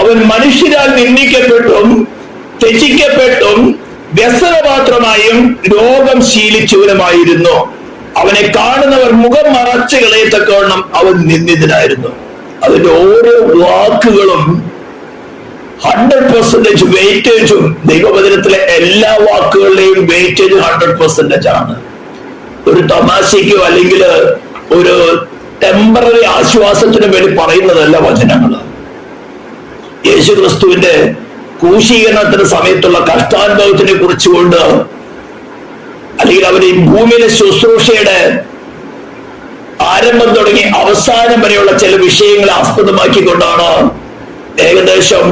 അവൻ മനുഷ്യരാൽ നിന്ദിക്കപ്പെട്ടും ത്യജിക്കപ്പെട്ടും വ്യസനപാത്രമായും രോഗം ശീലിച്ചവനുമായിരുന്നു. അവനെ കാണുന്നവർ മുഖം മറച്ചു കളയത്തക്കവണ്ണം അവൻ നിന്ദിതനായിരുന്നു. അതിന്റെ ഓരോ വാക്കുകളും 100% വെയിറ്റേജും, ദൈവവചനത്തിലെ എല്ലാ വാക്കുകളുടെയും വെയിറ്റേജ് 100% ആണ്. ഒരു തമാശയ്ക്കോ അല്ലെങ്കിൽ ഒരു ടെമ്പററി ആശ്വാസത്തിനും വേണ്ടി പറയുന്നതല്ല വചനങ്ങള്. യേശു ക്രിസ്തുവിന്റെ ക്രൂശീകരണത്തിന് സമയത്തുള്ള കഷ്ടാനുഭവത്തിനെ കുറിച്ചുകൊണ്ട്, അല്ലെങ്കിൽ അവരുടെ ഈ ഭൂമിയിലെ ശുശ്രൂഷയുടെ ആരംഭം തുടങ്ങി അവസാനം വരെയുള്ള ചില വിഷയങ്ങളെ ആസ്പദമാക്കിക്കൊണ്ടാണ് ഏകദേശം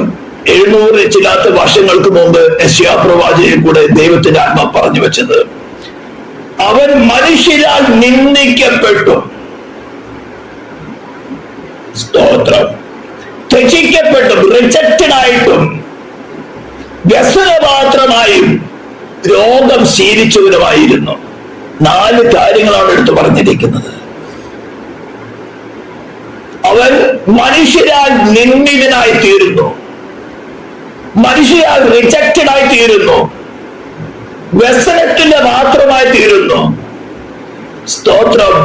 700 ചില്ലാത്ത വർഷങ്ങൾക്ക് മുമ്പ് യെശയ്യാ പ്രവാചകൻ കൂടെ ദൈവത്തിന്റെ ആത്മാവ് പറഞ്ഞു വെച്ചത്. അവൻ മനുഷ്യരാൽ നിന്ദിക്കപ്പെട്ടു, സ്തോത്രം, ത്യജിക്കപ്പെട്ടും റിജക്റ്റഡ് ആയിട്ടും വ്യസനപാത്രമായും രോഗം ശീലിച്ചവരുമായിരുന്നു. 4 കാര്യങ്ങളാണ് എടുത്തു പറഞ്ഞിരിക്കുന്നത്. അവൻ മനുഷ്യരാൽ നിന്ദിതനായി തീരുന്നു, മനുഷ്യരാൽ റിജക്റ്റഡ് ആയി തീരുന്നു, വ്യസനത്തിന്റെ മാത്രമായി തീരുന്നു, സ്തോത്രം,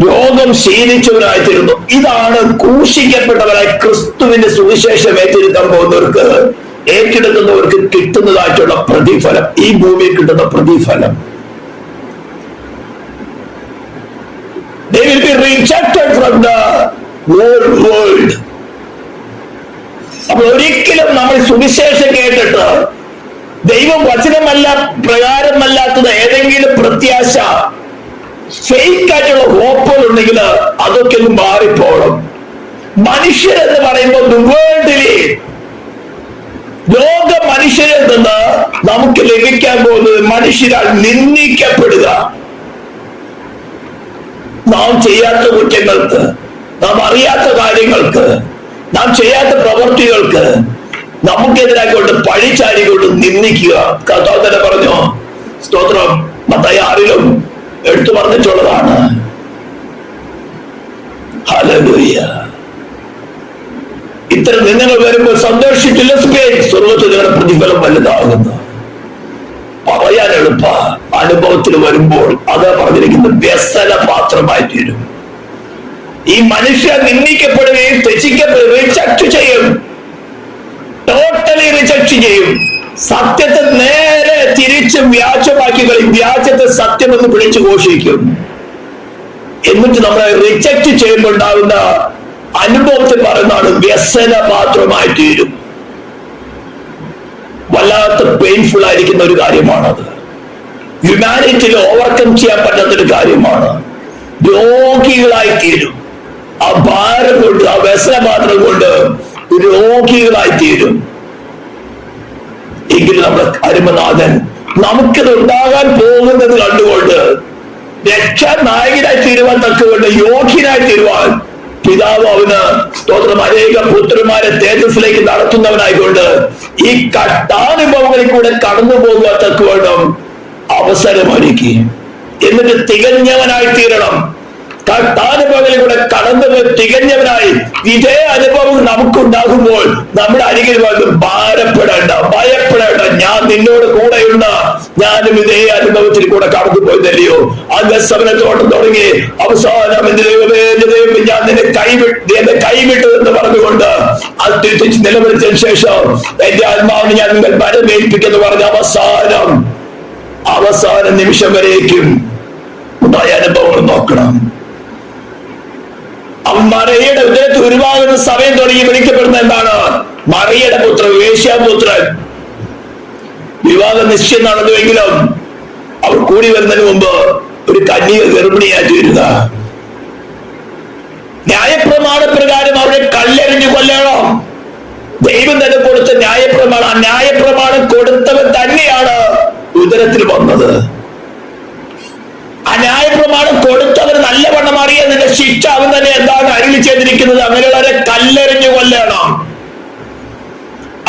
രോഗം ശീലിച്ചവരായി തീരുന്നു. ഇതാണ് ക്രൂശിക്കപ്പെട്ടവരായി ക്രിസ്തുവിന്റെ സുവിശേഷം ഏറ്റെടുക്കുന്നവർക്ക് കിട്ടുന്നതായിട്ടുള്ള പ്രതിഫലം, ഈ ഭൂമിയിൽ കിട്ടുന്ന പ്രതിഫലം. They will be rejected from the whole world. അപ്പോൾ ഒരിക്കലും നമ്മൾ സുവിശേഷം കേട്ടിട്ട് ദൈവം വചനമല്ല പ്രകാരമല്ലാത്തത് ഏതെങ്കിലും പ്രത്യാശ, ഫേക്ക് ആയിട്ടുള്ള ഹോപ്പുകൾ ഉണ്ടെങ്കിൽ അതൊക്കെ ഒന്ന് മാറിപ്പോകണം. മനുഷ്യരെന്ന് പറയുമ്പോൾ വേൾഡിലെ ലോക മനുഷ്യരിൽ നിന്ന് നമുക്ക് ലഭിക്കാൻ പോകുന്നത് മനുഷ്യരാൽ നിന്ദിക്കപ്പെടുക. നാം ചെയ്യാത്ത കുറ്റങ്ങൾക്ക്, നാം അറിയാത്ത കാര്യങ്ങൾക്ക്, നാം ചെയ്യാത്ത പ്രവൃത്തികൾക്ക് നമുക്കെതിരായിക്കൊണ്ട് പഴിച്ചാരിക്കൊണ്ട് നിന്ദിക്കുക. കർത്താവ് തന്നെ പറഞ്ഞു, സ്തോത്രം, മത്തായി 6 എടുത്തു പറഞ്ഞിട്ടുള്ളതാണ്. ഹല്ലേലൂയ. ഇത്തരം നിന്ദകൾ വരുമ്പോൾ സന്തോഷിച്ചില്ല, സ്വർഗത്തിൽ നിങ്ങളുടെ പ്രതിഫലം വലുതാകുന്നു. പറയാൻ എളുപ്പ, അനുഭവത്തിൽ വരുമ്പോൾ അതാ പറഞ്ഞിരിക്കുന്നത്, വ്യസന പാത്രമായി തീരും. ഈ മനുഷ്യൻ നിന്ദിക്കപ്പെടുകയും ത്യജിക്കപ്പെടുകയും റിജക്ട് ചെയ്യും, ടോട്ടലി റിജക്ട് ചെയ്യും. സത്യത്തെ നേരെ തിരിച്ച് വ്യാജമാക്കി കളയും, വ്യാജത്തെ സത്യമെന്ന് വിളിച്ചു ഘോഷിക്കും. എന്നിട്ട് നമ്മളെ റിജക്ട് ചെയ്യുമ്പോൾ ഉണ്ടാകുന്ന അനുഭവത്തിൽ പറയുന്നതാണ് വ്യസന പാത്രമായി തീരും. വല്ലാത്ത പെയിൻഫുൾ ആയിരിക്കുന്ന ഒരു കാര്യമാണത്. ഹ്യൂമാനിറ്റിയിൽ ഓവർകം ചെയ്യാൻ പറ്റാത്തൊരു കാര്യമാണ്. രോഗികളായി തീരും. ആ ഭാരം കൊണ്ട്, ആ വ്യസനപാത്രം കൊണ്ട് രോഗികളായി തീരും. എങ്കിലും നമ്മുടെ അരുമനാഥൻ നമുക്കിത് ഉണ്ടാകാൻ പോകുന്നത് കണ്ടുകൊണ്ട് രക്ഷാ നായകനായി തീരുവാൻ തക്കകൊണ്ട്, യോഗ്യനായി തീരുവാൻ പിതാവ് അവന്, സ്തോത്രം, അനേക പുത്രന്മാരെ തേജസ്സിലേക്ക് നടത്തുന്നവനായിക്കൊണ്ട് ഈ കഷ്ടാനുഭവങ്ങളിൽ കൂടെ കടന്നു പോകുവാൻ തക്കവണ്ണം അവസരമൊരുക്കി. എന്നിട്ട് തികഞ്ഞവനായി തീരണം. കഷ്ടാനുഭവങ്ങളിലൂടെ കടന്നു തികഞ്ഞവനായി ഇതേ അനുഭവം നമുക്കുണ്ടാകുമ്പോൾ നമ്മുടെ അരികിൽ വന്ന് ഭാരപ്പെടേണ്ട, ഭയപ്പെടേണ്ട, ഞാൻ നിന്നോട് കൂടെയുണ്ട്, ഞാനും ഇതേ അനുഭവത്തിൽ കൂടെ കടന്നു പോയതല്ലയോ. അഗസമനത്തോട്ടം തുടങ്ങി അവസാനം ഞാൻ നിന്നെ കൈവിട്ടു എന്ന് പറഞ്ഞുകൊണ്ട് അത്യുറ്റിച്ച് നിലവിളിച്ചതിന് ശേഷം എന്റെ ആത്മാവിന് ഞാൻ നിങ്ങൾ ബലമേൽപ്പിക്കെന്ന് പറഞ്ഞ അവസാന നിമിഷം വരേക്കും ഉണ്ടായ അനുഭവങ്ങൾ നോക്കണം. അവൻ മറിയയുടെ ഉദരത്തിൽ ഉരുവാകുന്ന സമയം തുടങ്ങി വിളിക്കപ്പെടുന്ന എന്താണ്? മറിയയുടെ പുത്രൻ, വേശ്യാപുത്രൻ. വിവാഹ നിശ്ചയം നടന്നുവെങ്കിലും അവർ കൂടി വരുന്നതിന് മുമ്പ് ഒരു കന്യക ഗർഭിണിയായി തീരുക. ന്യായപ്രമാണ പ്രകാരം അവരെ കല്ലെറിഞ്ഞു കൊല്ലണം. ദൈവം തന്നെ കൊടുത്ത ന്യായപ്രമാണം, ആ ന്യായപ്രമാണം കൊടുത്തവൻ തന്നെയാണ് ഉദരത്തിൽ വന്നത്. ആ ന്യായപ്രമാണം കൊടുത്തവർ നല്ലവണ്ണം അറിയാതിന്റെ ശിക്ഷ അവൻ തന്നെ എന്താണ് അരുളി ചെയ്തിരിക്കുന്നത്? അങ്ങനെയുള്ളവരെ കല്ലെറിഞ്ഞു കൊല്ലണം.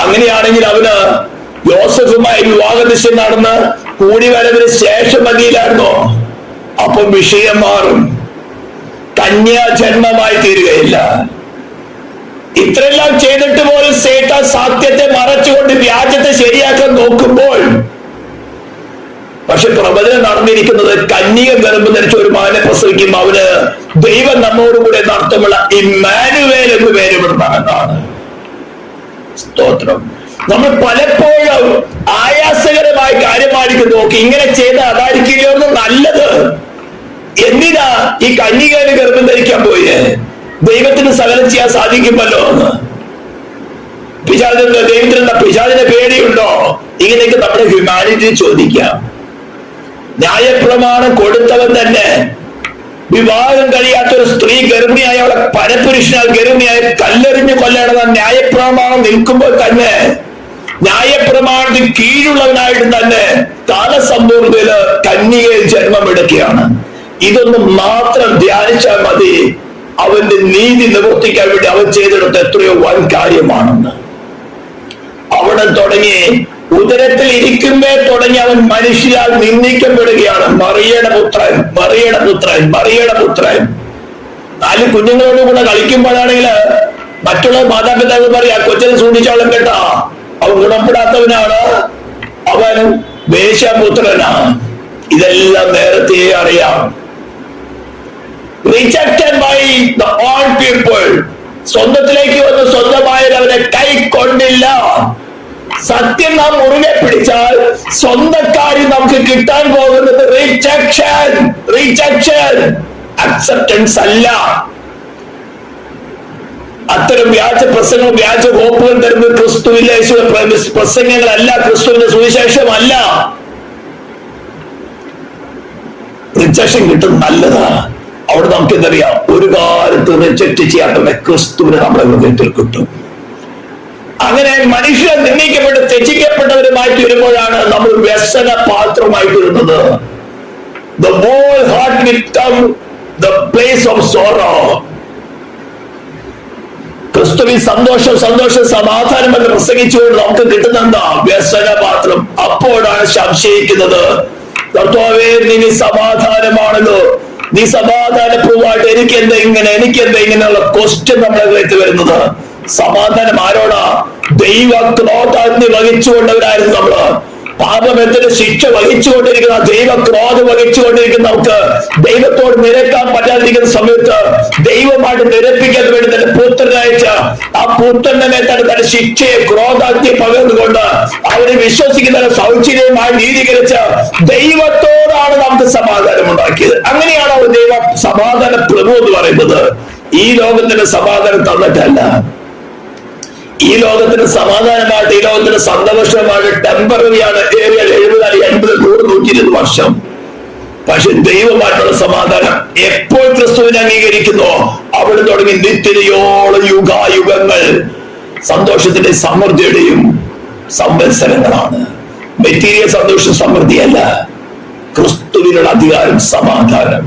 അങ്ങനെയാണെങ്കിൽ അവന് യോസഫുമായി വിവാഹനിശ്ചയം നടന്ന് കൂടി വരവിന് ശേഷം മതിയിലായിരുന്നോ? അപ്പം വിഷയം മാറും, കന്യാജന്മമായി തീരുകയില്ല. ഇത്രയെല്ലാം ചെയ്തിട്ട് പോലും സേട്ടാൻ സത്യത്തെ മറച്ചുകൊണ്ട് വ്യാജത്തെ ശരിയാക്കാൻ നോക്കുമ്പോൾ, പക്ഷെ പ്രവചനം നടന്നിരിക്കുന്നത് കന്യക ഗർഭം ധരിച്ച ഒരു മകനെ പ്രസവിക്കും, അവന് ദൈവം നമ്മോടുകൂടെ നടത്തുമുള്ള ഇമ്മാനുവേൽ എന്ന് പേരുപെടുന്നതാണ്. സ്തോത്രം. നമ്മൾ പലപ്പോഴും ആയാസകരമായ കാര്യമായിരിക്കും നോക്കി ഇങ്ങനെ ചെയ്ത അതായിരിക്കില്ലോ എന്ന് നല്ലത്. എന്തിനാ ഈ കന്യകന് ഗർഭം ധരിക്കാൻ പോയേ? ദൈവത്തിന് സകലം ചെയ്യാൻ സാധിക്കുമല്ലോ എന്ന്. പിശാചിന്റെ ദൈവത്തിനുള്ള പിശാചിന്റെ പേടിയുണ്ടോ? ഇങ്ങനെയൊക്കെ നമ്മുടെ ഹ്യൂമാനിറ്റി ചോദിക്കാം. ന്യായപ്രമാണം കൊടുത്തവൻ തന്നെ വിവാഹം കഴിയാത്തൊരു സ്ത്രീ ഗർഭിണിയായ അവളെ പരപുരുഷനാൽ ഗർഭിണിയായ കല്ലെറിഞ്ഞു കൊല്ലണമെന്ന ന്യായപ്രമാണം നിൽക്കുമ്പോൾ തന്നെ ന്യായപ്രമാണത്തിന് കീഴുള്ളവനായിട്ട് തന്നെ കാലസമ്പൂർണ്ണയില് കന്യകയിൽ ജന്മമെടുക്കുകയാണ്. ഇതൊന്നും മാത്രം ധ്യാനിച്ചാൽ മതി, അവന്റെ നീതി നിവർത്തിക്കാൻ വേണ്ടി അവൻ ചെയ്തെടുത്ത എത്രയോ വൻ കാര്യമാണെന്ന്. അവിടെ തുടങ്ങി ഉദരത്തിൽ ഇരിക്കുമ്പേ തുടങ്ങി അവൻ മനുഷ്യരാൽ നിന്ദിക്കപ്പെടുകയാണ്. മറിയയുടെ പുത്രൻ, മറിയയുടെ പുത്രൻ, മറിയയുടെ പുത്രൻ. 4 കുഞ്ഞുങ്ങളോട് കൂടെ കളിക്കുമ്പോഴാണെങ്കിൽ മറ്റുള്ള മാതാപിതാക്കൾ പറയാ, കൊച്ചിനെ സൂക്ഷിച്ചോളം കേട്ടാ, അവൻ ഗുണപ്പെടാത്തവനാണ്, അവൻ വേശ്യാപുത്രനാണ്. ഇതെല്ലാം നേരത്തെ അറിയാം. Rejected by the all people. സ്വന്തത്തിലേക്ക് വന്ന് സ്വന്തമായവരെ കൈക്കൊണ്ടില്ല. സത്യം നാം മുറുകെ പിടിച്ചാൽ സ്വന്തക്കാരി നമുക്ക് കിട്ടാൻ പോകുന്നത് റിജക്ഷൻ, റിജക്ഷൻ, അക്സെപ്റ്റൻസ് അല്ല. അത്തരം വ്യാജ പ്രസംഗം, വ്യാജ ഹോപ്പുകൾ തരുന്നത് ക്രിസ്തുവിന്റെ പ്രസംഗങ്ങളല്ല, ക്രിസ്തുവിന്റെ സുവിശേഷമല്ല. റിജക്ഷൻ കിട്ടും നല്ലതാ. അവിടെ നമുക്ക് എന്തറിയാം, ഒരു കാലത്ത് റിജക്ട് ചെയ്യാത്തവരെ ക്രിസ്തുവിനെ നമ്മുടെ ഹൃദയത്തിൽ കിട്ടും. അങ്ങനെ മനുഷ്യർ നിന്ദിക്കപ്പെട്ട് തെറ്റിക്കപ്പെട്ടവരുമായിട്ട് വരുമ്പോഴാണ് നമ്മൾ വ്യസന പാത്രമായി തീരുന്നത്. The whole heart become the place of sorrow. ക്രിസ്തുവിൽ സന്തോഷം, സന്തോഷം, സമാധാനം എന്ന് പ്രസംഗിച്ചുകൊണ്ട് നമുക്ക് കിട്ടുന്നെന്താ? വ്യസന പാത്രം. അപ്പോഴാണ് സംശയിക്കുന്നത്, കർത്താവേ നീ സമാധാനമാണല്ലോ, നീ സമാധാനപ്രദമായിട്ട് എനിക്കെന്താ ഇങ്ങനെയുള്ള ക്വസ്റ്റ്യൻ നമ്മുടെ ഹൃദയത്തിൽ വരുന്നത്. സമാധാനം ആരോടാ? ദൈവ ക്രോധാഗ്നി വഹിച്ചുകൊണ്ടവരായിരുന്നു നമ്മള്. പാപമെന്തിന് ശിക്ഷ വഹിച്ചുകൊണ്ടിരിക്കുന്ന, ദൈവ ക്രോധം വഹിച്ചുകൊണ്ടിരിക്കുന്ന നമുക്ക് ദൈവത്തോട് നിരക്കാൻ പറ്റാതിരിക്കുന്ന സമയത്ത് ദൈവമായിട്ട് നിരപ്പിക്കാൻ വേണ്ടി തന്നെ പുത്രനയച്ച ആ പുത്രന്റെ തന്റെ ശിക്ഷയെ ക്രോധാഗ്നി പകർന്നുകൊണ്ട് അവരെ വിശ്വസിക്കുന്ന സൗചര്യമായി നീതീകരിച്ച് ദൈവത്തോടാണ് നമുക്ക് സമാധാനം ഉണ്ടാക്കിയത്. അങ്ങനെയാണ് അവർ ദൈവ സമാധാന പ്രഭു എന്ന് പറയുന്നത്. ഈ ലോകത്തിന്റെ സമാധാനം തന്നിട്ടല്ല. ഈ ലോകത്തിന് സമാധാനമായിട്ട്, ഈ ലോകത്തിന് സന്തോഷമായിട്ട് ടെമ്പററിയാണ്. ഏറിയ 70, 80, 100, 120 വർഷം. പക്ഷെ ദൈവമായിട്ടുള്ള സമാധാനം എപ്പോൾ ക്രിസ്തുവിനെ അംഗീകരിക്കുന്നോ അവിടെ തുടങ്ങി നിത്യതയോളം യുഗായുഗങ്ങൾ സന്തോഷത്തിന്റെ സമൃദ്ധിയുടെയും സംവത്സരങ്ങളാണ്. മെറ്റീരിയൽ സന്തോഷം സമൃദ്ധിയല്ല, ക്രിസ്തുവിനുള്ള അധികാരം, സമാധാനം.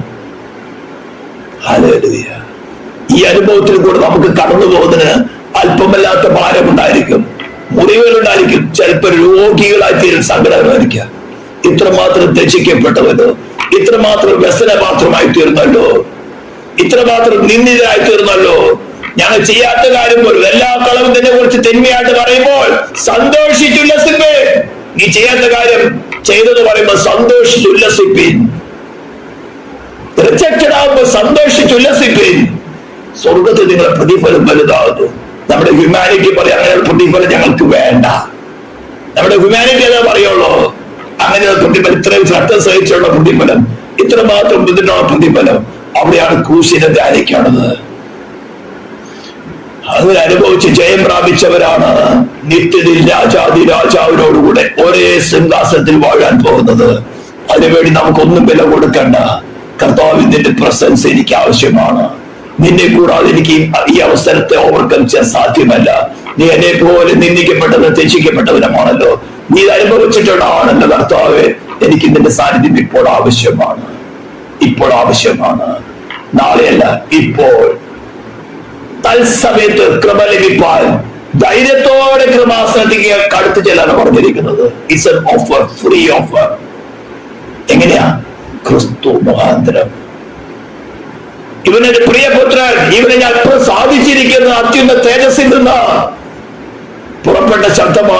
ഹല്ലേലൂയ. ഈ അനുഭവത്തിൽ കൂടെ നമുക്ക് കടന്നു പോകുന്നതിന് അല്പമല്ലാത്ത ഭാരമുണ്ടായിരിക്കും, മുറിവുകളുണ്ടായിരിക്കും, ചിലപ്പോൾ രോഗികളായി തീരും, സങ്കടമായിരിക്കാം. ഇത്രമാത്രം ത്യജിക്കപ്പെട്ടവരോ, ഇത്രമാത്രം വ്യസനപാത്രമായി തീർന്നല്ലോ, ഇത്രമാത്രം നിന്ദിതരായി തീർന്നല്ലോ. ഞങ്ങൾ ചെയ്യാത്ത കാര്യം പോലും എല്ലാ കളവും നിന്നെ കുറിച്ച് തിന്മയായിട്ട് പറയുമ്പോൾ സന്തോഷിച്ചുല്ലസിപ്പേ. നീ ചെയ്യാത്ത കാര്യം ചെയ്തെന്ന് പറയുമ്പോൾ സന്തോഷിച്ചുല്ലസിപ്പിൻ. റിജക്റ്റഡ് ആകുമ്പോൾ സന്തോഷിച്ചുല്ലസിപ്പിൻ. സ്വർഗത്തിൽ നിങ്ങളുടെ പ്രതിഫലം വലുതാകുന്നു. നമ്മുടെ ഹ്യൂമാനിറ്റി പറയാം, അങ്ങനെ പ്രതിഫലം ഞങ്ങൾക്ക് വേണ്ട. നമ്മുടെ ഹ്യൂമാനിറ്റി അതാ പറയുള്ളൂ. അങ്ങനെ പ്രതിഫലം, ഇത്രയും ചട്ടം സഹിച്ചുള്ള പ്രതിഫലം, ഇത്രമാത്രം ബുദ്ധിനുള്ള പ്രതിഫലം, അവിടെയാണ് ക്രൂശിനെ ധ്യാനിക്കുന്നത്. അതിൽ അനുഭവിച്ച് ജയം പ്രാപിച്ചവരാണ് നിത്യത്തിൽ രാജാവിനോടുകൂടെ ഒരേ സിംഹാസനത്തിൽ വാഴാൻ പോകുന്നത്. അതിനുവേണ്ടി നമുക്കൊന്നും വില കൊടുക്കണ്ട. കർത്താവിന്റെ പ്രസൻസ് എനിക്ക് ആവശ്യമാണ്. നിന്നെ കൂടാതെ എനിക്ക് ഈ അവസരത്തെ ഓവർകം ചെയ്യാൻ സാധ്യമല്ല. നീ എന്നെ പോലെ നിന്ദിക്കപ്പെട്ടത് ത്യജിക്കപ്പെട്ടവനുമാണല്ലോ. നീ ഇത് അനുഭവിച്ചിട്ടുള്ളതാണല്ലോ കർത്താവേ. എനിക്ക് നിന്റെ സാന്നിധ്യം ഇപ്പോൾ ആവശ്യമാണ്, ഇപ്പോൾ ആവശ്യമാണ്. നാളെയല്ല, ഇപ്പോൾ. തത്സമയത്ത് കൃപ ലഭിപ്പാൻ ധൈര്യത്തോടെ കൃപാസനത്തിലേക്ക് കടത്തു ചെല്ലാനാണ് പറഞ്ഞിരിക്കുന്നത്. It's an offer, free offer. എങ്ങനെയാ? ക്രിസ്തു മുഖാന്തരം. ഇവനൊരു പ്രിയപുത്രൻ, ഇവനെ ഞാൻ പ്രസാദിച്ചിരിക്കുന്ന അത്യുന്ന തേജസ്സിൽ നിന്ന് പുറപ്പെട്ട ശബ്ദമാണ്.